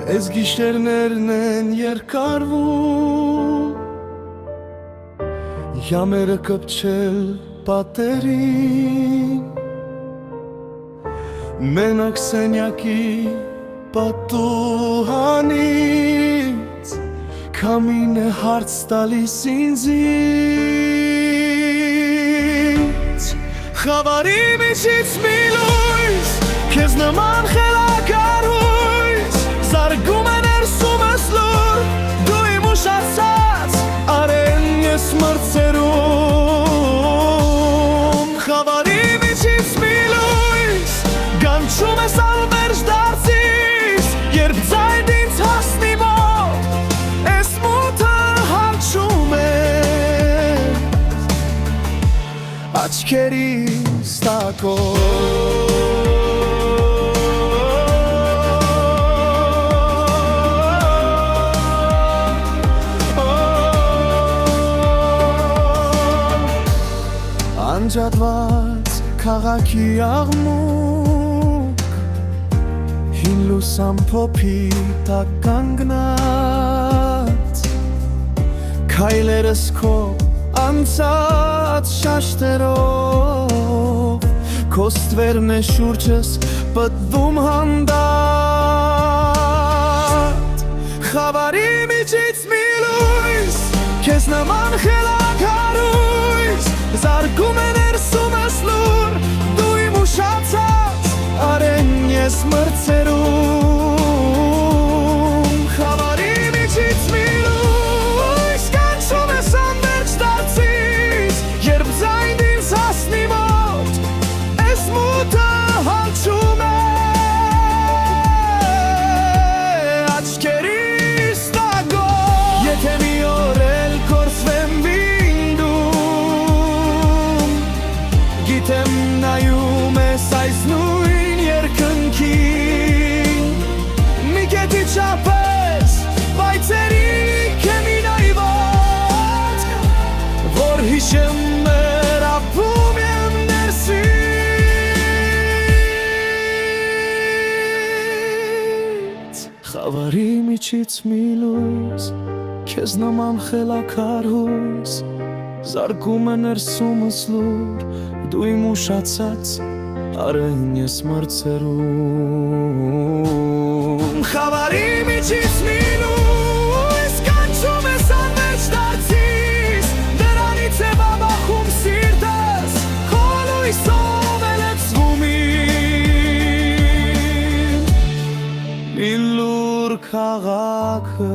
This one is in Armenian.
Ես գիշերներն են երկարվում, Յամերը կպչել պատերին, Մենակ սենյակի պատուհանից Քամին է հարց տալիս ինձից Խավարի միջից մի լույս, քեզ նման խելագար հույս Զարգում է ներսումս լուր, դու իմ ուշացած արեն ես մրցերում Խավարի միջից մի լույս, գանչում ես անվերջ դարձիս Երբ ձայն ինձ հասնի մոտ, ես մութը հաչում է Աչքերիս տակով Անջատված քաղաքի աղմուկ Հին լուսամ փոփի տակ կանգնած Քայլերս քո անցած շաշտերով Քո ստվերն է շուրջս պտվում հանդարտ Խավարի միջից մի լույս, քեզ նման խելագար հույս Զարգում է ներսումս լուր, դու իմ ուշացած արեն ես մրցերում Խավարի միջից մի լույս, կանչում ես անվերջ դարձիս Երբ ձայն ինձ հասնի մոտ, ես մութը հաչում է Աչքերիս տակով Եթե մի օր էլ կորսվեմ Գիտեմ նայում ես այս նույն երկնքին Մի կետի չափես պայծերի քեմի նայված Որ հիշումներ ապրում եմ ներսից Խավարի միջից մի լույս, քեզ նման խելագար հույս Զարգում է ներսումս լուր, դու իմ ուշացած արեն ես մրցերում Խավարի միջից մի լույս, կանչում ես անվերջ դարձիս Դրանից է բաբախում սիրտս, քո լույսով է լցվում իմ Մի լուր քաղաքը